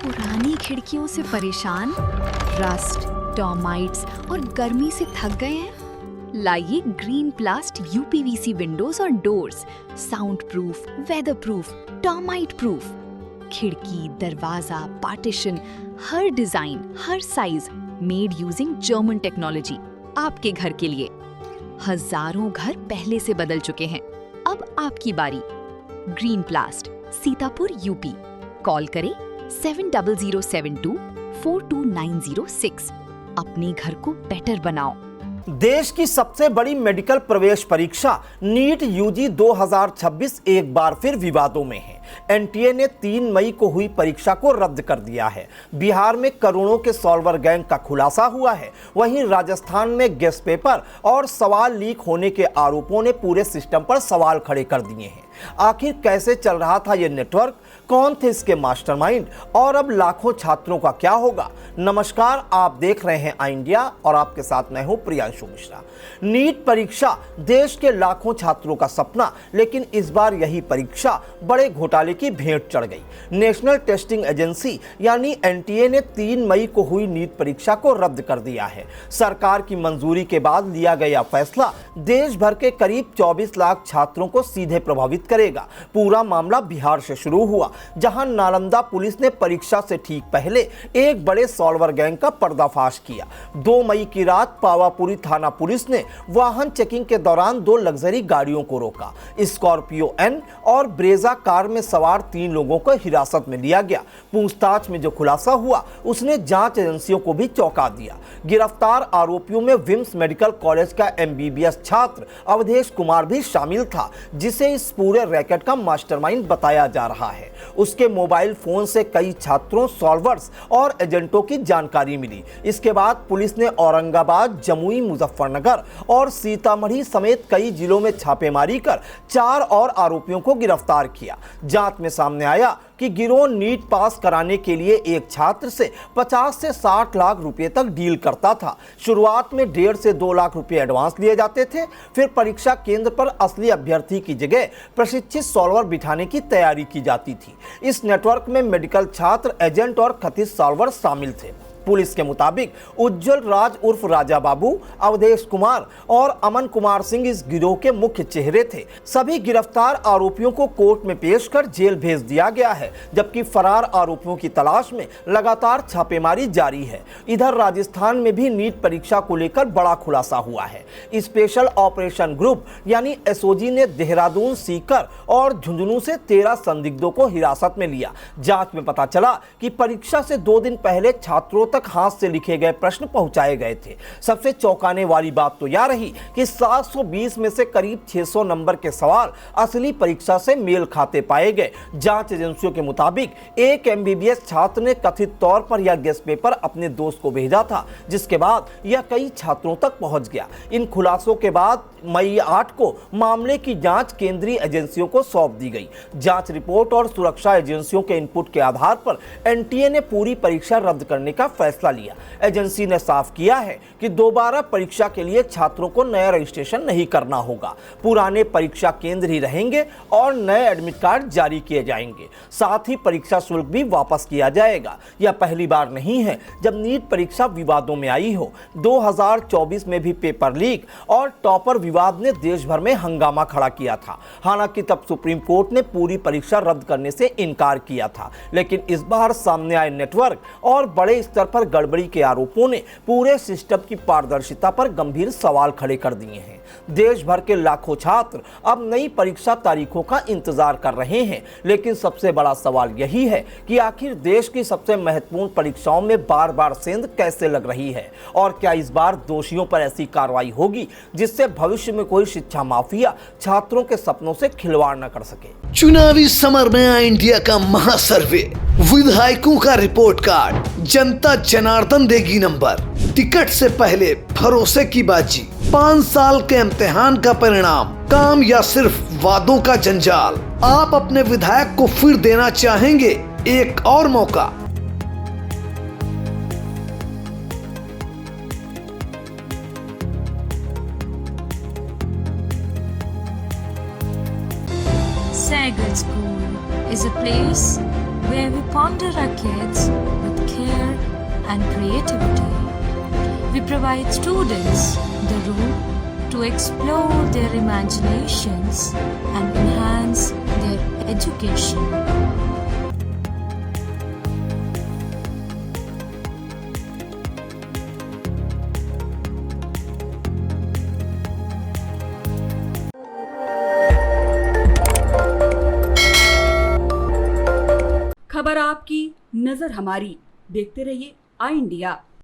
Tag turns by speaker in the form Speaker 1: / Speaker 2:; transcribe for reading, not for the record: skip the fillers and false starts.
Speaker 1: पुरानी खिड़कियों से परेशान, रस्ट, टर्माइट्स और गर्मी से थक गए हैं? लाइए ग्रीन प्लास्ट यूपीवीसी विंडोज और doors, sound proof, weather proof, termite proof. खिड़की, दरवाजा, पार्टीशन, हर डिजाइन, हर size, made using German technology, आपके घर के लिए। हजारों घर पहले से बदल चुके हैं, अब आपकी बारी। Green प्लास्ट, Sitapur, UP. कॉल करें 7072422906। अपने घर को बेटर बनाओ।
Speaker 2: देश की सबसे बड़ी मेडिकल प्रवेश परीक्षा नीट यूजी 2026 एक बार फिर विवादों में है। एनटीए ने 3 मई को हुई परीक्षा को रद्द कर दिया है। बिहार में करोड़ों के सॉल्वर गैंग का खुलासा हुआ है। वहीं राजस्थान में गेस्ट पेपर और सवाल लीक होने के आरोपों ने पूरे सिस्टम पर सवाल खड़े कर दिए हैं। आखिर कैसे चल रहा था ये नेटवर्क, कौन थे इसके मास्टरमाइंड और अब लाखों छात्रों का क्या होगा? नमस्कार, आप देख रहे हैं आई इंडिया और आपके साथ मैं हूं प्रियांशु मिश्रा। नीट परीक्षा देश के लाखों छात्रों का सपना, लेकिन इस बार यही परीक्षा बड़े घोटाले की भेंट चढ़ गई। नेशनल टेस्टिंग एजेंसी यानी एनटीए ने 3 मई को हुई नीट परीक्षा को रद्द कर दिया है। सरकार की मंजूरी के बाद लिया गया फैसला देश भर के करीब 24 लाख छात्रों को सीधे प्रभावित करेगा। पूरा मामला बिहार से शुरू हुआ, जहां नालंदा पुलिस ने परीक्षा से ठीक पहले एक बड़े सॉल्वर गैंग का पर्दाफाश किया। 2 मई की रात पावापुरी थाना पुलिस ने वाहन चेकिंग के दौरान 2 लग्जरी गाड़ियों को रोका। स्कॉर्पियो एन और ब्रेजा कार में सवार 3 लोगों को हिरासत में लिया गया। पूछताछ में जो खुलासा हुआ उसने जांच एजेंसियों को भी चौंका दिया। गिरफ्तार आरोपियों में विम्स मेडिकल कॉलेज का एमबीबीएस छात्र अवधेश कुमार भी शामिल था, जिसे इस पूरे रैकेट का मास्टरमाइंड बताया जा रहा है। उसके मोबाइल फोन से कई छात्रों, सॉल्वर्स और एजेंटों की जानकारी मिली। इसके बाद पुलिस ने औरंगाबाद, जमुई, मुजफ्फरनगर और सीतामढ़ी समेत कई जिलों में छापेमारी कर 4 और आरोपियों को गिरफ्तार किया। जांच में सामने आया कि गिरोह नीट पास कराने के लिए एक छात्र से 50 से 60 लाख रुपए तक डील करता था। शुरुआत में 1.5 से 2 लाख रुपए एडवांस लिए जाते थे, फिर परीक्षा केंद्र पर असली अभ्यर्थी की जगह प्रशिक्षित सॉल्वर बिठाने की तैयारी की जाती थी। इस नेटवर्क में मेडिकल छात्र, एजेंट और कथित सॉल्वर शामिल थे। पुलिस के मुताबिक उज्जवल राज उर्फ राजा बाबू, अवधेश कुमार और अमन कुमार सिंह इस गिरोह के मुख्य चेहरे थे। सभी गिरफ्तार आरोपियों को कोर्ट में पेश कर जेल भेज दिया गया है, जबकि फरार आरोपियों की तलाश में लगातार छापेमारी जारी है। इधर राजस्थान में भी नीट परीक्षा को लेकर बड़ा खुलासा हुआ है। स्पेशल ऑपरेशन ग्रुप यानी एसओजी ने देहरादून, सीकर और झुंझुनू से 13 संदिग्धों को हिरासत में लिया। जांच में पता चला कि परीक्षा से 2 दिन पहले छात्रों तक हाथ से लिखे गए प्रश्न पहुंचाए गए थे। सबसे चौंकाने वाली बात तो यह रही कि 720 में से करीब 600 नंबर के सवाल असली परीक्षा से मेल खाते पाए गए। जांच एजेंसियों के मुताबिक एक एमबीबीएस छात्र ने कथित तौर पर यह गेस्ट पेपर अपने दोस्त को भेजा था, जिसके बाद यह कई छात्रों तक पहुंच गया। इन खुलासों के बाद मई 8 को मामले की जांच केंद्रीय एजेंसियों को सौंप दी गई। जांच रिपोर्ट और सुरक्षा एजेंसियों के इनपुट के आधार पर एनटीए ने पूरी परीक्षा रद्द करने का फैसला लिया। एजेंसी ने साफ किया है कि दोबारा परीक्षा के लिए छात्रों को नया रजिस्ट्रेशन नहीं करना होगा। पुराने परीक्षा केंद्र ही रहेंगे और नए एडमिट कार्ड जारी किए जाएंगे। साथ ही परीक्षा शुल्क भी वापस किया जाएगा। यह पहली बार नहीं है जब नीट परीक्षा विवादों में आई हो। 2024 में भी पेपर लीक और टॉपर विवाद ने देश भर में हंगामा खड़ा किया था। हालांकि तब सुप्रीम कोर्ट ने पूरी परीक्षा रद्द करने से इनकार किया था, लेकिन इस बार सामने आए नेटवर्क और बड़े स्तर पर गड़बड़ी के आरोपों ने पूरे सिस्टम की पारदर्शिता पर गंभीर सवाल खड़े कर दिए हैं। देश भर के लाखों छात्र अब नई परीक्षा तारीखों का इंतजार कर रहे हैं, लेकिन सबसे बड़ा सवाल यही है कि आखिर देश की सबसे महत्वपूर्ण परीक्षाओं में बार-बार सेंध कैसे लग रही है और क्या इस बार दोषियों पर ऐसी कार्रवाई होगी जिससे भविष्य में कोई शिक्षा माफिया छात्रों के सपनों से खिलवाड़ न कर सके।
Speaker 3: चुनावी समर में आई इंडिया का महासर्वे, विधायकों का रिपोर्ट कार्ड, जनता जनार्दन देगी नंबर, टिकट से पहले भरोसे की बाजी, 5 साल के इम्तिहान का परिणाम, काम या सिर्फ वादों का जंजाल। आप अपने विधायक को फिर देना चाहेंगे एक और मौका?
Speaker 4: Sagar School is a place where we ponder our kids with care and creativity. We provide students the room to explore their imaginations and enhance their education.
Speaker 5: खबर आपकी, नजर हमारी। देखते रहिए आई इंडिया।